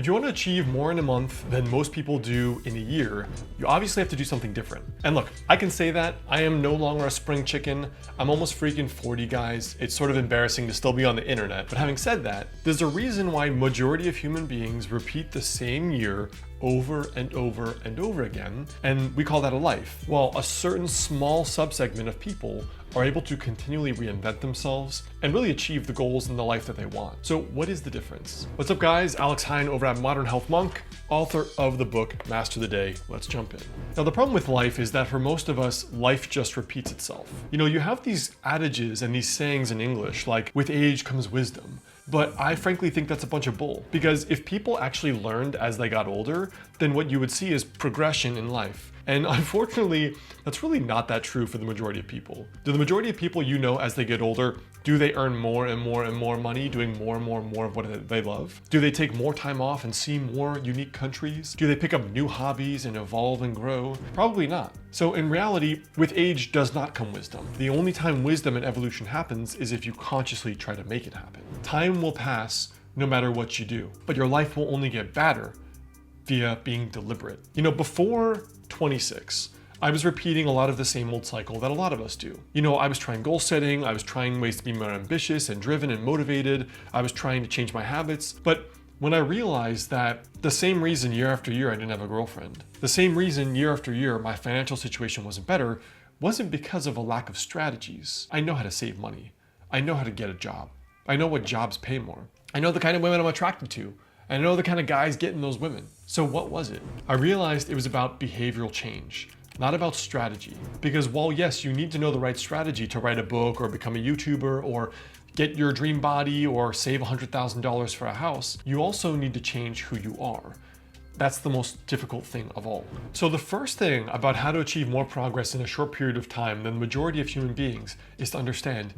If you want to achieve more in a month than most people do in a year, you obviously have to do something different. And look, I can say that I am no longer a spring chicken. I'm almost freaking 40, guys. It's sort of embarrassing to still be on the internet. But having said that, there's a reason why majority of human beings repeat the same year over and over and over again, and we call that a life. While a certain small subsegment of people are able to continually reinvent themselves and really achieve the goals in the life that they want. So what is the difference? What's up, guys? Alex Hine over at Modern Health Monk, author of the book Master the Day. Let's jump in. Now, the problem with life is that for most of us, life just repeats itself. You know, you have these adages and these sayings in English, like with age comes wisdom. But I frankly think that's a bunch of bull, because if people actually learned as they got older, then what you would see is progression in life. And unfortunately, that's really not that true for the majority of people. Do the majority of people you know as they get older, do they earn more and more and more money doing more and more and more of what they love? Do they take more time off and see more unique countries? Do they pick up new hobbies and evolve and grow? Probably not. So in reality, with age does not come wisdom. The only time wisdom and evolution happens is if you consciously try to make it happen. Time will pass no matter what you do, but your life will only get better via being deliberate. You know, before 26, I was repeating a lot of the same old cycle that a lot of us do. You know, I was trying goal setting, I was trying ways to be more ambitious and driven and motivated, I was trying to change my habits, but when I realized that the same reason year after year I didn't have a girlfriend, the same reason year after year my financial situation wasn't better, wasn't because of a lack of strategies. I know how to save money. I know how to get a job. I know what jobs pay more. I know the kind of women I'm attracted to. I know the kind of guys getting those women. So what was it? I realized it was about behavioral change, not about strategy. Because while yes, you need to know the right strategy to write a book or become a YouTuber or get your dream body or save $100,000 for a house, you also need to change who you are. That's the most difficult thing of all. So the first thing about how to achieve more progress in a short period of time than the majority of human beings is to understand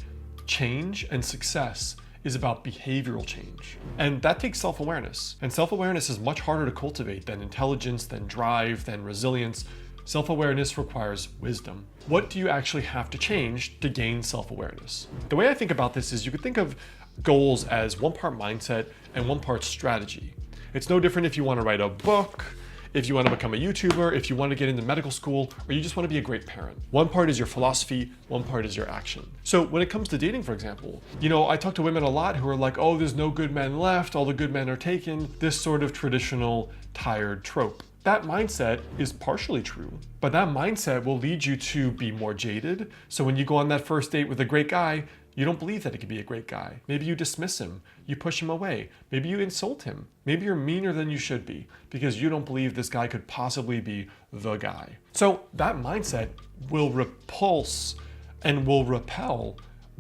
change and success is about behavioral change. And that takes self-awareness. And self-awareness is much harder to cultivate than intelligence, than drive, than resilience. Self-awareness requires wisdom. What do you actually have to change to gain self-awareness? The way I think about this is you could think of goals as one part mindset and one part strategy. It's no different if you want to write a book, if you want to become a YouTuber, if you want to get into medical school, or you just want to be a great parent. One part is your philosophy, one part is your action. So when it comes to dating, for example, you know, I talk to women a lot who are like, oh, there's no good men left, all the good men are taken, this sort of traditional tired trope. That mindset is partially true, but that mindset will lead you to be more jaded. So when you go on that first date with a great guy, you don't believe that he could be a great guy. Maybe you dismiss him, you push him away, maybe you insult him, maybe you're meaner than you should be because you don't believe this guy could possibly be the guy. So that mindset will repulse and will repel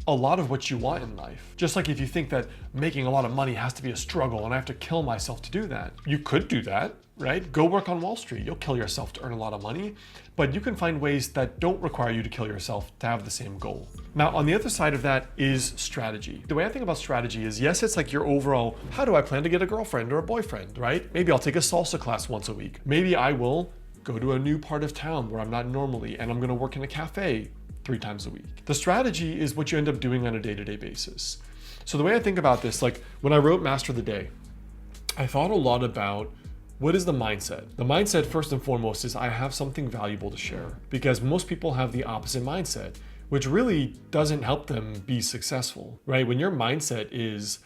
a lot of what you want in life. Just like if you think that making a lot of money has to be a struggle and I have to kill myself to do that. You could do that, right? Go work on Wall Street. You'll kill yourself to earn a lot of money, but you can find ways that don't require you to kill yourself to have the same goal. Now, on the other side of that is strategy. The way I think about strategy is, yes, it's like your overall, how do I plan to get a girlfriend or a boyfriend, right? Maybe I'll take a salsa class once a week. Maybe I will go to a new part of town where I'm not normally, and I'm gonna work in a cafe 3 times a week. The strategy is what you end up doing on a day-to-day basis. So the way I think about this, like when I wrote Master the Day, I thought a lot about what is the mindset? The mindset, first and foremost, is I have something valuable to share, because most people have the opposite mindset, which really doesn't help them be successful, right? When your mindset is,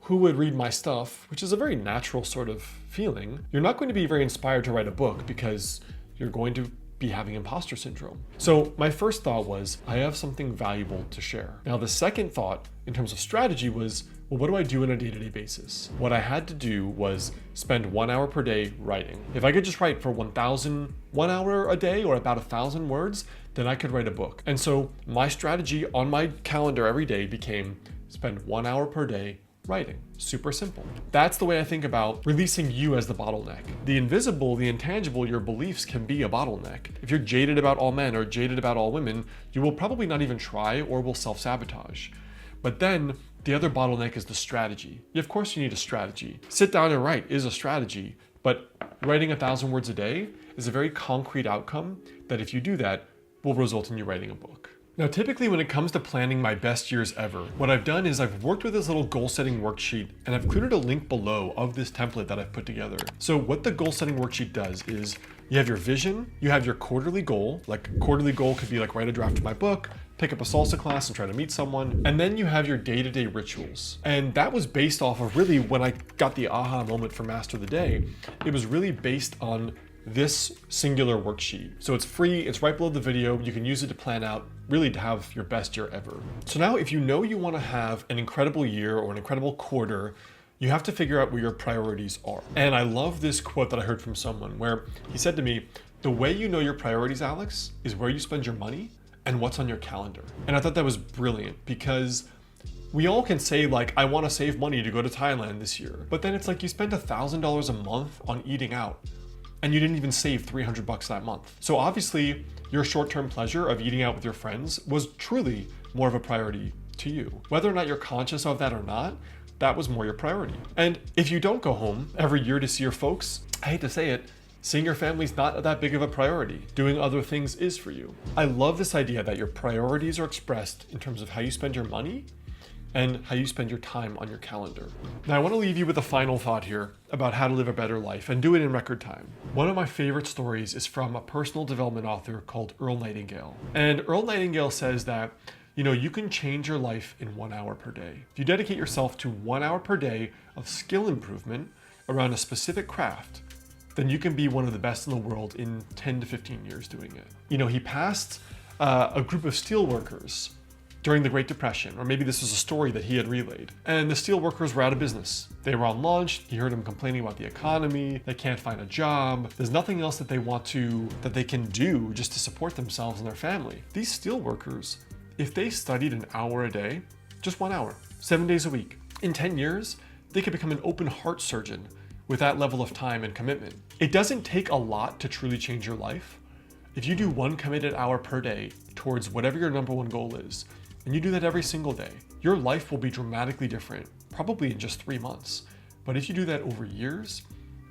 who would read my stuff, which is a very natural sort of feeling, you're not going to be very inspired to write a book because you're going to be having imposter syndrome. So my first thought was, I have something valuable to share. Now the second thought in terms of strategy was, well, what do I do on a day-to-day basis? What I had to do was spend 1 hour per day writing. If I could just write for 1 hour a day or about 1,000 words, then I could write a book. And so my strategy on my calendar every day became spend 1 hour per day writing. Super simple. That's the way I think about releasing you as the bottleneck. The invisible, the intangible, your beliefs can be a bottleneck. If you're jaded about all men or jaded about all women, you will probably not even try or will self-sabotage. But then the other bottleneck is the strategy. Of course you need a strategy. Sit down and write is a strategy, but writing 1,000 words a day is a very concrete outcome that if you do that, will result in you writing a book. Now, typically when it comes to planning my best years ever, what I've done is I've worked with this little goal setting worksheet, and I've included a link below of this template that I've put together. So what the goal setting worksheet does is you have your vision, you have your quarterly goal, like quarterly goal could be like write a draft of my book, pick up a salsa class and try to meet someone, and then you have your day-to-day rituals. And that was based off of really when I got the aha moment for Master the Day, it was really based on this singular worksheet. So it's free, it's right below the video. You can use it to plan out, really to have your best year ever. So now if you know you want to have an incredible year or an incredible quarter, you have to figure out where your priorities are. And I love this quote that I heard from someone where he said to me, the way you know your priorities, Alex, is where you spend your money and what's on your calendar. And I thought that was brilliant because we all can say like, I want to save money to go to Thailand this year. But then it's like you spend $1,000 a month on eating out and you didn't even save $300 that month. So obviously your short-term pleasure of eating out with your friends was truly more of a priority to you. Whether or not you're conscious of that or not, that was more your priority. And if you don't go home every year to see your folks, I hate to say it, seeing your family's not that big of a priority. Doing other things is for you. I love this idea that your priorities are expressed in terms of how you spend your money and how you spend your time on your calendar. Now I want to leave you with a final thought here about how to live a better life and do it in record time. One of my favorite stories is from a personal development author called Earl Nightingale. And Earl Nightingale says that, you can change your life in 1 hour per day. If you dedicate yourself to 1 hour per day of skill improvement around a specific craft, then you can be one of the best in the world in 10 to 15 years doing it. He passed a group of steel workers during the Great Depression, or maybe this was a story that he had relayed. And the steel workers were out of business. They were on lunch, he heard them complaining about the economy, they can't find a job, there's nothing else that they can do just to support themselves and their family. These steel workers, if they studied an hour a day, just 1 hour, 7 days a week, in 10 years, they could become an open heart surgeon with that level of time and commitment. It doesn't take a lot to truly change your life. If you do 1 committed hour per day towards whatever your number 1 goal is, and you do that every single day, your life will be dramatically different, probably in just 3 months. But if you do that over years,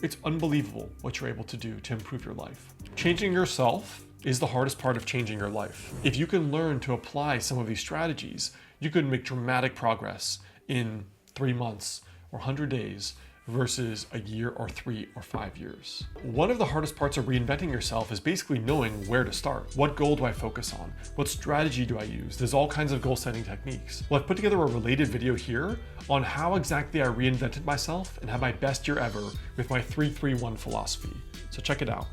it's unbelievable what you're able to do to improve your life. Changing yourself is the hardest part of changing your life. If you can learn to apply some of these strategies, you can make dramatic progress in 3 months or 100 days versus a year or 3 or 5 years. One of the hardest parts of reinventing yourself is basically knowing where to start. What goal do I focus on? What strategy do I use? There's all kinds of goal setting techniques. Well, I've put together a related video here on how exactly I reinvented myself and had my best year ever with my 3-3-1 philosophy. So check it out.